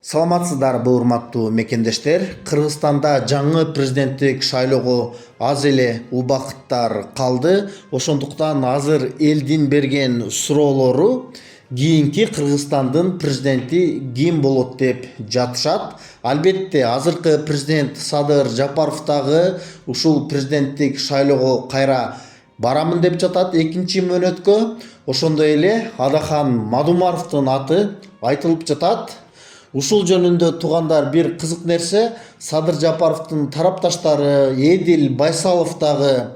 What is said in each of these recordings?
Саламатсыздарбы урматтуу мекендештер. Кыргызстанда жаңы президенттик шайлоого аз эле убакыттар калды. Ошондуктан азыр элдин берген суроолору кийинки Кыргызстандын президенти ким болот деп жатышат. Албетте азыркы президент Садыр Жапаров дагы ушул президенттик шайлоого кайра барамын деп жатат экинчи мөөнөткө. Ошондой эле Адахан Мадумаровдун аты айтылып жатат. Ушул жөнүндө тугандар бир кызык нерсе, Садыр Жапаровдун тарапташтары Эдил Байсалов дагы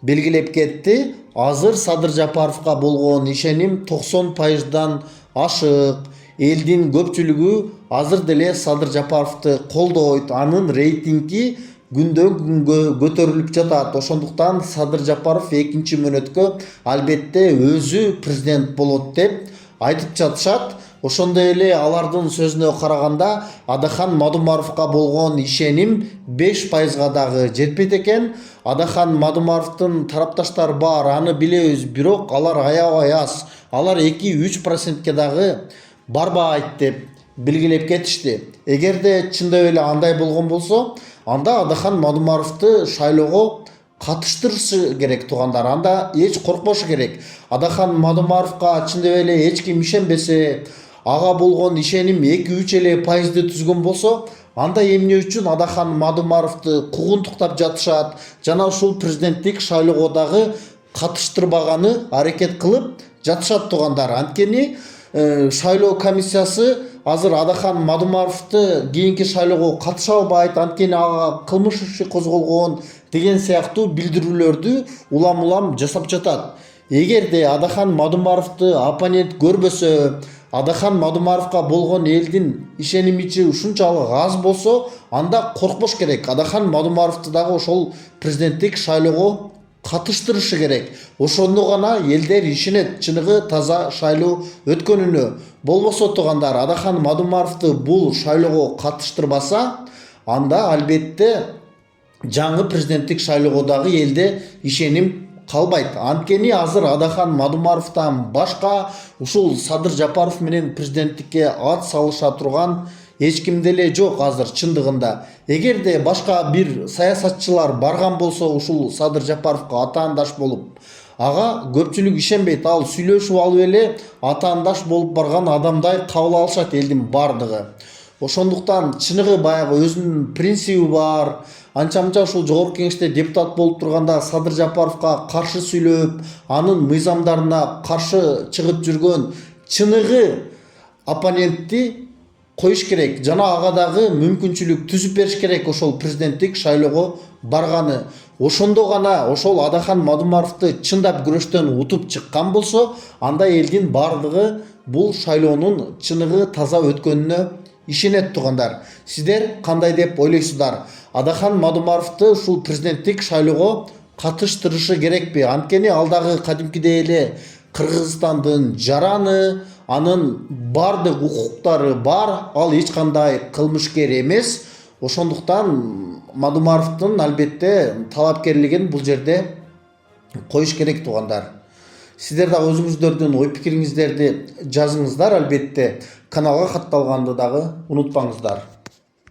белгилеп кетти. Азыр Садыр Жапаровго болгон ишеним 90%дан ашык. Элдин көпчүлүгү азыр деле Садыр Жапаровду колдойт. Анын рейтинги күндөн күнгө көтөрүлүп жатат. Ошондуктан Садыр Жапаров экинчи мөөнөткө албетте өзү президент болот деп айтып жатышат. Ошондой эле алардын сөзүнө караганда Адахан Мадумаровго болгон ишеним 5%га дагы жетпейт экен. Адахан Мадумаровдун тарапташтары бар, аны билебиз, бирок алар аябай аз. Алар 2-3%ке дагы барбайт деп белгилеп кетишти. Эгерде чындап эле андай болгон болсо, анда Адахан Мадумаровду шайлоого катыштырышы керек тугандар. Анда эч коркпошу керек. Адахан Мадумаровго чындап эле эч ким ишенбесе, ага болгон ишеним 2-3 эле пайызды түзгөн болсо, анда эмне үчүн Адахан Мадумаровду куугунтуктап жатышат жана ушул президенттик шайлоого дагы катыштырбаганы аракет кылып жатышат тугандар. Анткени шайлоо комиссиясы азыр Адахан Мадумаровду кийинки шайлоого катыша албайт, анткени ага кылмыш иши козголгон деген сыяктуу билдирүүлөрдү улам жасап жатат. Эгерде Адахан Мадумаровду оппонент көрбөсө, Адахан Мадумаровго болгон элдин ишенимичи ушунчалык аз болсо, анда коркпош керек. Адахан Мадумаровду дагы ошол президенттик шайлоого катыштырышы керек. Ошондо гана элдер ишенет чыныгы таза шайлоо өткөнүнө. Болбосо тугандар, Адахан Мадумаровду бул шайлоого катыштырбаса, анда албетте жаңы президенттик шайлоого дагы элде ишеним калбайт. Анткени азыр Адахан Мадумаровдон башка ушул Садыр Жапаров менен президенттикке ат салыша турган эч ким деле жок азыр чындыгында. Эгерде башка бир саясатчылар барган болсо ушул Садыр Жапаровго атаандаш болуп, ага көпчүлүк ишенбейт. Ал сүйлөшүп алып эле атаандаш болуп барган адамдай кабыл алышат элдин бардыгы. Ошондуктан чыныгы баягы өзүнүн принциби бар. Анча-мынча ушул жогорку кеңеште депутат болуп турганда Садыр Жапаровго каршы сүйлөп, анын мыйзамдарына каршы чыгып жүргөн чыныгы оппонентти коюш керек жана ага дагы мүмкүнчүлүк түзүп бериш керек ошол президенттик шайлоого барганы. Ошондо гана ошол Адахан Мадумаровду чындап күрөштөн утуп чыккан болсо, анда элдин бардыгы бул шайлоонун чыныгы таза өткөнүнө ишенет тугандар. Сиздер кандай деп ойлойсуздар? Адахан Мадумаровду ушул президенттик шайлоого катыштырышы керекпи? Анткени ал дагы кадимкидей эле Кыргызстандын жараны, анын бардык укуктары бар, ал эч кандай кылмышкер эмес. Ошондуктан Мадумаровдун албетте талапкерлигин бул жерде коюш керек тугандар. Сиздер дагы өзүңүздөрдүн ой пикириңиздерди жазыңыздар, албетте каналга катталганды дагы унутпаңыздар.